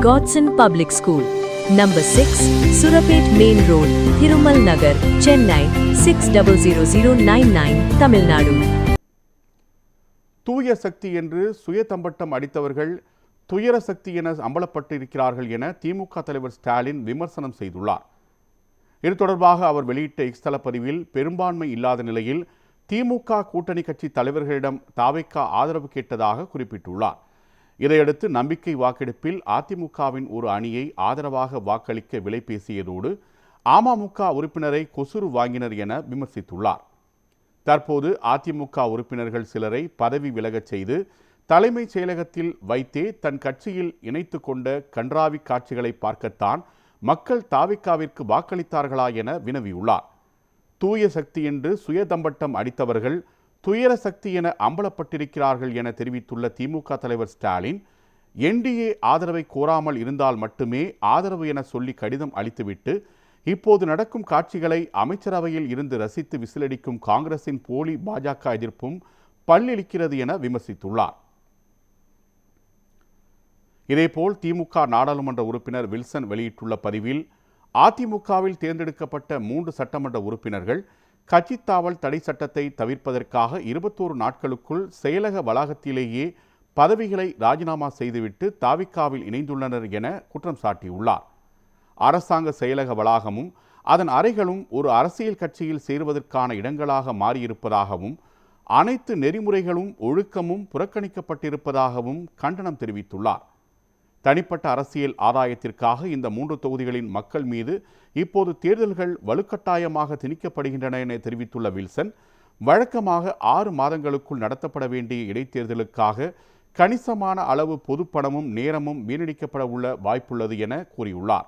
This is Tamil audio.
Godson Public School, Number 6, Surapet Main Road, Thirumal Nagar, Chennai 600099, Tamil Nadu. தூய சக்தி என்று சுயதம்பட்டம் அடித்தவர்கள் துயர சக்தி என அம்பலப்பட்டிருக்கிறார்கள் என திமுக தலைவர் ஸ்டாலின் விமர்சனம் செய்துள்ளார். இது தொடர்பாக அவர் வெளியிட்ட எக்ஸ்தல பதிவில் பெரும்பான்மை இல்லாத நிலையில் திமுக கூட்டணி கட்சி தலைவர்களிடம் தாவேக ஆதரவு கேட்டதாக குறிப்பிட்டுள்ளார். இதையடுத்து நம்பிக்கை வாக்கெடுப்பில் அதிமுகவின் ஒரு அணியை ஆதரவாக வாக்களிக்க விலை பேசியதோடு அமமுக உறுப்பினரை கொசுறு வாங்கினர் என விமர்சித்துள்ளார். தற்போது அதிமுக உறுப்பினர்கள் சிலரை பதவி விலகச் செய்து தலைமைச் செயலகத்தில் வைத்தே தன் கட்சியில் இணைத்து கொண்ட கன்றாவி காட்சிகளை பார்க்கத்தான் மக்கள் தாவேகாவிற்கு வாக்களித்தார்களா என வினவியுள்ளார். தூய சக்தி என்று சுயதம்பட்டம் அடித்தவர்கள் துயர சக்தி என அம்பலப்பட்டிருக்கிறார்கள் என தெரிவித்துள்ள திமுக தலைவர் ஸ்டாலின், என்டிஏ ஆதரவை கோராமல் இருந்தால் மட்டுமே ஆதரவு என சொல்லி கடிதம் அளித்துவிட்டு இப்போது நடக்கும் காட்சிகளை அமைச்சரவையில் இருந்து ரசித்து விசிலடிக்கும் காங்கிரசின் போலி பாஜக எதிர்ப்பும் பல்லிழிக்கிறது என விமர்சித்துள்ளார். இதேபோல் திமுக நாடாளுமன்ற உறுப்பினர் வில்சன் வெளியிட்டுள்ள பதிவில், அதிமுகவில் தேர்ந்தெடுக்கப்பட்ட 3 சட்டமன்ற உறுப்பினர்கள் கட்சித்தாவல் தடை சட்டத்தை தவிர்ப்பதற்காக 21 நாட்களுக்குள் செயலக வளாகத்திலேயே பதவிகளை ராஜினாமா செய்துவிட்டு தாவேகாவில் இணைந்துள்ளனர் என குற்றம் சாட்டியுள்ளார். அரசாங்க செயலக வளாகமும் அதன் அறைகளும் ஒரு அரசியல் கட்சியில் சேருவதற்கான இடங்களாக மாறியிருப்பதாகவும் அனைத்து நெறிமுறைகளும் ஒழுக்கமும் புறக்கணிக்கப்பட்டிருப்பதாகவும் கண்டனம் தெரிவித்துள்ளார். தனிப்பட்ட அரசியல் ஆதாயத்திற்காக இந்த 3 தொகுதிகளின் மக்கள் மீது இப்போது தேர்தல்கள் வலுக்கட்டாயமாக திணிக்கப்படுகின்றன என தெரிவித்துள்ள வில்சன், வழக்கமாக 6 மாதங்களுக்குள் நடத்தப்பட வேண்டிய இடைத்தேர்தலுக்காக கணிசமான அளவு பொதுப்பணமும் நேரமும் வீணடிக்கப்பட உள்ள வாய்ப்புள்ளது என கூறியுள்ளார்.